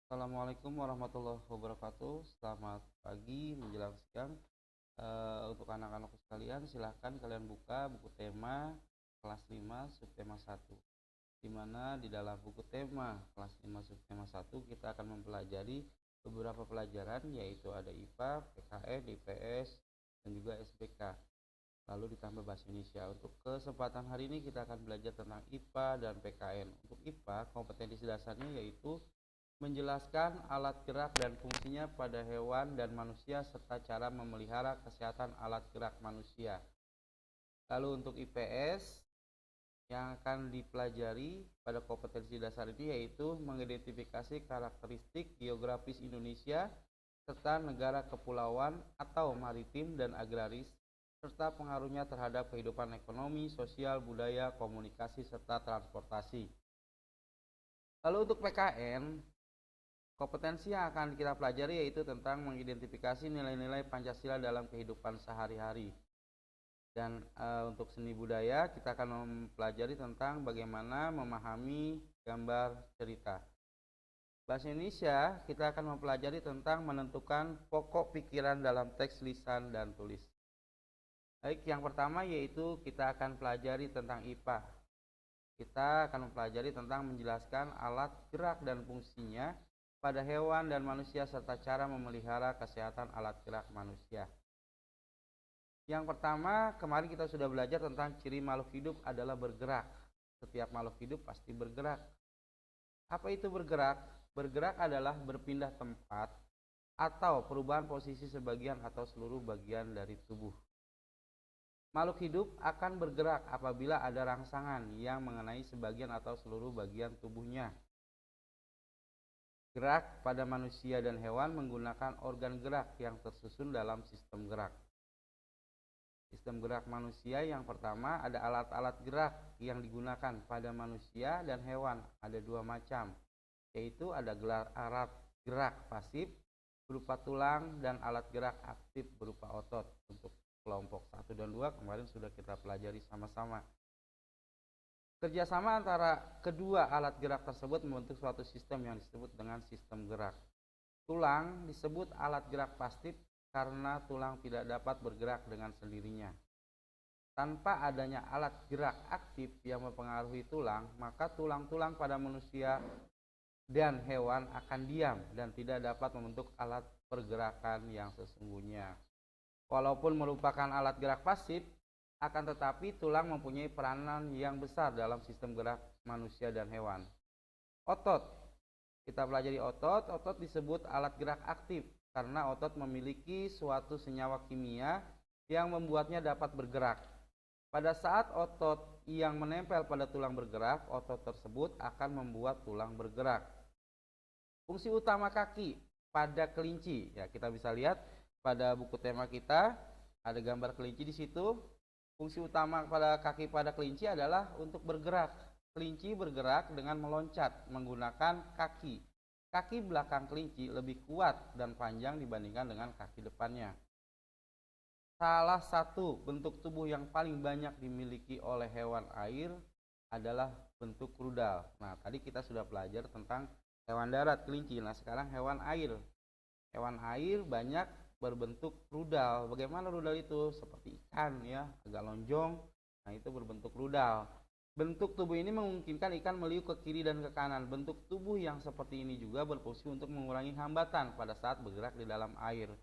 Assalamualaikum warahmatullahi wabarakatuh. Selamat pagi menjelang siang. Untuk anak-anakku sekalian, silahkan kalian buka buku tema kelas 5 subtema 1. Di mana di dalam buku tema kelas 5 subtema 1 kita akan mempelajari beberapa pelajaran, yaitu ada IPA, PKN, IPS, dan juga SBK. Lalu ditambah bahasa Indonesia. Untuk kesempatan hari ini kita akan belajar tentang IPA dan PKN. Untuk IPA, kompetensi dasarnya yaitu menjelaskan alat gerak dan fungsinya pada hewan dan manusia serta cara memelihara kesehatan alat gerak manusia. Lalu untuk IPS yang akan dipelajari pada kompetensi dasar ini yaitu mengidentifikasi karakteristik geografis Indonesia serta negara kepulauan atau maritim dan agraris serta pengaruhnya terhadap kehidupan ekonomi, sosial, budaya, komunikasi serta transportasi. Lalu untuk PKN, kompetensi yang akan kita pelajari yaitu tentang mengidentifikasi nilai-nilai Pancasila dalam kehidupan sehari-hari. Dan untuk seni budaya kita akan mempelajari tentang bagaimana memahami gambar cerita. Bahasa Indonesia kita akan mempelajari tentang menentukan pokok pikiran dalam teks lisan dan tulis. Baik, yang pertama yaitu kita akan pelajari tentang IPA. Kita akan mempelajari tentang menjelaskan alat gerak dan fungsinya pada hewan dan manusia serta cara memelihara kesehatan alat gerak manusia. Yang pertama, kemarin kita sudah belajar tentang ciri makhluk hidup adalah bergerak. Setiap makhluk hidup pasti bergerak. Apa itu bergerak? Bergerak adalah berpindah tempat atau perubahan posisi sebagian atau seluruh bagian dari tubuh. Makhluk hidup akan bergerak apabila ada rangsangan yang mengenai sebagian atau seluruh bagian tubuhnya. Gerak pada manusia dan hewan menggunakan organ gerak yang tersusun dalam sistem gerak. Sistem gerak manusia yang pertama ada alat-alat gerak yang digunakan pada manusia dan hewan. Ada dua macam, yaitu ada alat gerak pasif berupa tulang dan alat gerak aktif berupa otot. Untuk kelompok 1 dan 2 kemarin sudah kita pelajari sama-sama. Kerjasama antara kedua alat gerak tersebut membentuk suatu sistem yang disebut dengan sistem gerak. Tulang disebut alat gerak pasif karena tulang tidak dapat bergerak dengan sendirinya. Tanpa adanya alat gerak aktif yang mempengaruhi tulang, maka tulang-tulang pada manusia dan hewan akan diam dan tidak dapat membentuk alat pergerakan yang sesungguhnya. Walaupun merupakan alat gerak pasif, akan tetapi tulang mempunyai peranan yang besar dalam sistem gerak manusia dan hewan. Otot, kita pelajari otot. Otot disebut alat gerak aktif karena otot memiliki suatu senyawa kimia yang membuatnya dapat bergerak. Pada saat otot yang menempel pada tulang bergerak, otot tersebut akan membuat tulang bergerak. Fungsi utama kaki pada kelinci, ya kita bisa lihat pada buku tema kita ada gambar kelinci di situ. Fungsi utama pada kaki pada kelinci adalah untuk bergerak. Kelinci bergerak dengan meloncat menggunakan kaki. Kaki belakang kelinci lebih kuat dan panjang dibandingkan dengan kaki depannya. Salah satu bentuk tubuh yang paling banyak dimiliki oleh hewan air adalah bentuk rudal. Nah, tadi kita sudah belajar tentang hewan darat, kelinci. Nah, sekarang hewan air. Hewan air banyak berbentuk rudal. Bagaimana rudal itu? Seperti ikan ya, agak lonjong. Nah, itu berbentuk rudal. Bentuk tubuh ini memungkinkan ikan meliuk ke kiri dan ke kanan. Bentuk tubuh yang seperti ini juga berfungsi untuk mengurangi hambatan pada saat bergerak di dalam air.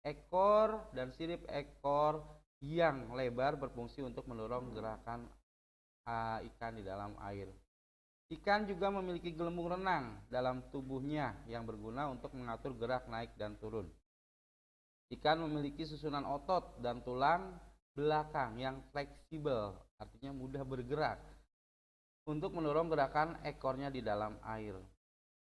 Ekor dan sirip ekor yang lebar berfungsi untuk mendorong gerakan ikan di dalam air. Ikan juga memiliki gelembung renang dalam tubuhnya yang berguna untuk mengatur gerak naik dan turun. Ikan memiliki susunan otot dan tulang belakang yang fleksibel, artinya mudah bergerak, untuk mendorong gerakan ekornya di dalam air.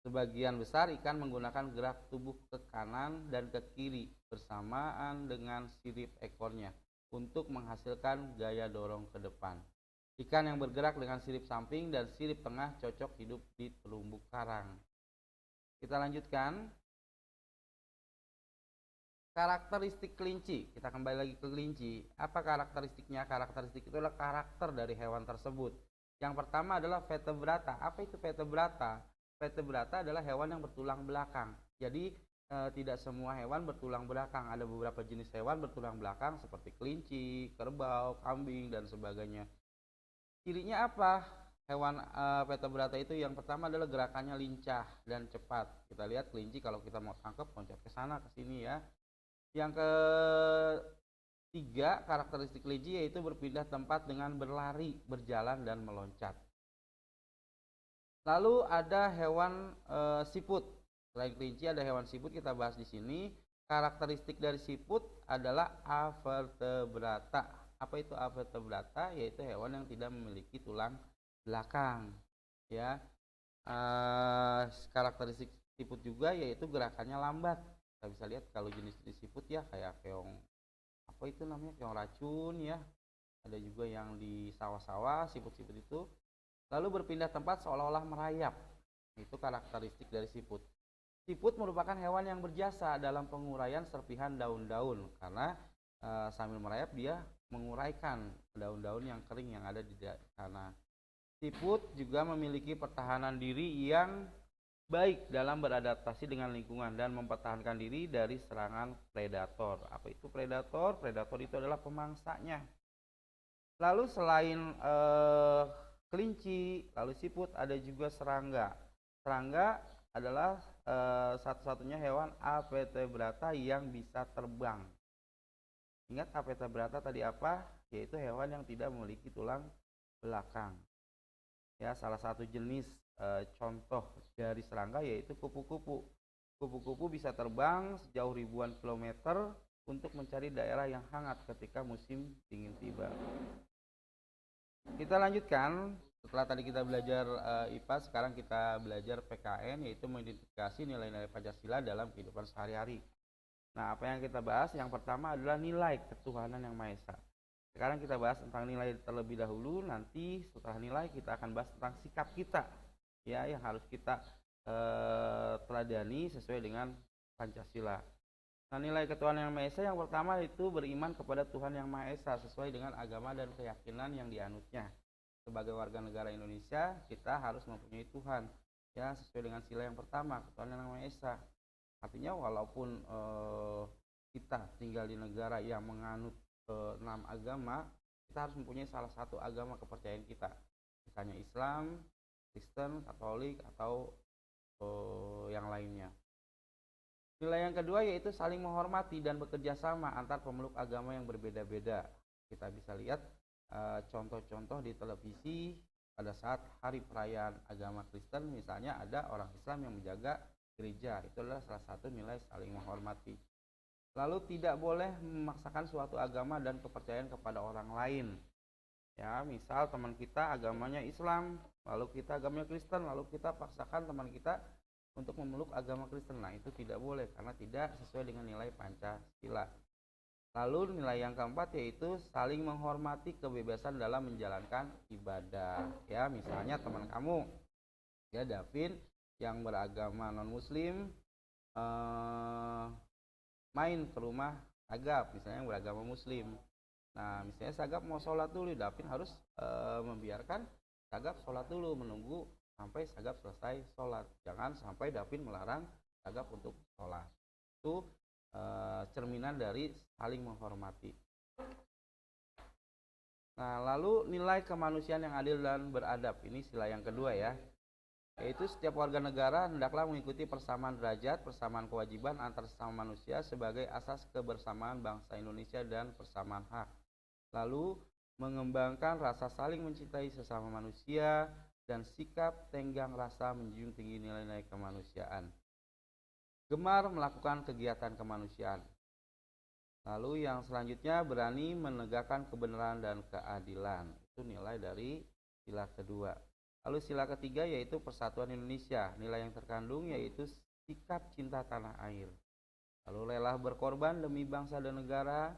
Sebagian besar ikan menggunakan gerak tubuh ke kanan dan ke kiri bersamaan dengan sirip ekornya untuk menghasilkan gaya dorong ke depan. Ikan yang bergerak dengan sirip samping dan sirip tengah cocok hidup di terumbu karang. Kita lanjutkan. Karakteristik kelinci. Kita kembali lagi ke kelinci. Apa karakteristiknya? Karakteristik itu adalah karakter dari hewan tersebut. Yang pertama adalah vertebrata. Apa itu vertebrata? vertebrata adalah hewan yang bertulang belakang. Jadi tidak semua hewan bertulang belakang. Ada beberapa jenis hewan bertulang belakang seperti kelinci, kerbau, kambing dan sebagainya. Cirinya apa? Hewan vertebrata itu yang pertama adalah gerakannya lincah dan cepat. Kita lihat kelinci kalau kita mau tangkap loncat ke sana ke sini ya. Yang ketiga karakteristik kelinci yaitu berpindah tempat dengan berlari, berjalan dan meloncat. Lalu ada hewan siput. Selain kelinci ada hewan siput kita bahas di sini. Karakteristik dari siput adalah avertebrata. Apa itu avertebrata? Yaitu hewan yang tidak memiliki tulang belakang. Ya, karakteristik siput juga yaitu gerakannya lambat. Kita bisa lihat kalau jenis-jenis siput ya kayak keong, apa itu namanya, keong racun ya. Ada juga yang di sawah-sawah siput-siput itu. Lalu berpindah tempat seolah-olah merayap. Itu karakteristik dari siput. Siput merupakan hewan yang berjasa dalam penguraian serpihan daun-daun karena sambil merayap dia menguraikan daun-daun yang kering yang ada di sana. Siput juga memiliki pertahanan diri yang baik dalam beradaptasi dengan lingkungan dan mempertahankan diri dari serangan predator. Apa itu predator? Predator itu adalah pemangsanya. Lalu selain kelinci, lalu siput, ada juga serangga. Serangga adalah satu-satunya hewan avertebrata yang bisa terbang. Ingat avertebrata tadi apa? Yaitu hewan yang tidak memiliki tulang belakang. Ya, salah satu jenis contoh dari serangga yaitu kupu-kupu. Kupu-kupu bisa terbang sejauh ribuan kilometer untuk mencari daerah yang hangat ketika musim dingin tiba. Kita lanjutkan. Setelah tadi kita belajar IPA, sekarang kita belajar PKN, yaitu mengidentifikasi nilai-nilai Pancasila dalam kehidupan sehari-hari. Nah, apa yang kita bahas? Yang pertama adalah nilai ketuhanan yang Maha Esa. Sekarang kita bahas tentang nilai terlebih dahulu. Nanti setelah nilai kita akan bahas tentang sikap kita, ya, yang harus kita teladani sesuai dengan Pancasila. Nah, nilai ketuhanan yang Maha Esa yang pertama itu beriman kepada Tuhan yang Maha Esa sesuai dengan agama dan keyakinan yang dianutnya. Sebagai warga negara Indonesia, kita harus mempunyai Tuhan, ya, sesuai dengan sila yang pertama, ketuhanan yang Maha Esa. Artinya walaupun kita tinggal di negara yang menganut 6 agama, kita harus mempunyai salah satu agama kepercayaan kita, misalnya Islam, Kristen, Katolik, atau yang lainnya. Nilai yang kedua yaitu saling menghormati dan bekerja sama antar pemeluk agama yang berbeda-beda. Kita bisa lihat contoh-contoh di televisi pada saat hari perayaan agama Kristen, misalnya ada orang Islam yang menjaga gereja. Itu adalah salah satu nilai saling menghormati. Lalu tidak boleh memaksakan suatu agama dan kepercayaan kepada orang lain. Ya, misal teman kita agamanya Islam, lalu kita agamanya Kristen, lalu kita paksakan teman kita untuk memeluk agama Kristen. Nah, itu tidak boleh karena tidak sesuai dengan nilai Pancasila. Lalu nilai yang keempat yaitu saling menghormati kebebasan dalam menjalankan ibadah. Ya, misalnya teman kamu, ya Davin, yang beragama non-muslim main ke rumah Sagap, misalnya yang beragama muslim. Nah, misalnya Sagap mau sholat dulu, Davin harus membiarkan Sagap sholat dulu, menunggu sampai Sagap selesai sholat. Jangan sampai Davin melarang Sagap untuk sholat. Itu cerminan dari saling menghormati. Nah, lalu nilai kemanusiaan yang adil dan beradab. Ini sila yang kedua ya. Yaitu setiap warga negara hendaklah mengikuti persamaan derajat, persamaan kewajiban antar sesama manusia sebagai asas kebersamaan bangsa Indonesia dan persamaan hak. Lalu mengembangkan rasa saling mencintai sesama manusia dan sikap tenggang rasa menjunjung tinggi nilai-nilai kemanusiaan. Gemar melakukan kegiatan kemanusiaan. Lalu yang selanjutnya berani menegakkan kebenaran dan keadilan. Itu nilai dari sila kedua. Lalu sila ketiga yaitu persatuan Indonesia. Nilai yang terkandung yaitu sikap cinta tanah air. Lalu rela berkorban demi bangsa dan negara.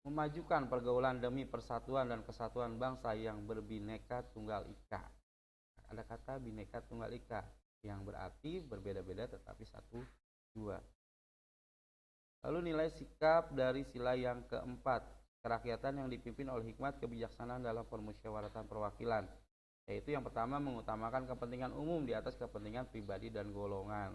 Memajukan pergaulan demi persatuan dan kesatuan bangsa yang berbineka tunggal ika. Ada kata bineka tunggal ika yang berarti berbeda-beda tetapi satu dua. Lalu nilai sikap dari sila yang keempat, kerakyatan yang dipimpin oleh hikmat kebijaksanaan dalam permusyawaratan perwakilan. yaitu yang pertama mengutamakan kepentingan umum di atas kepentingan pribadi dan golongan.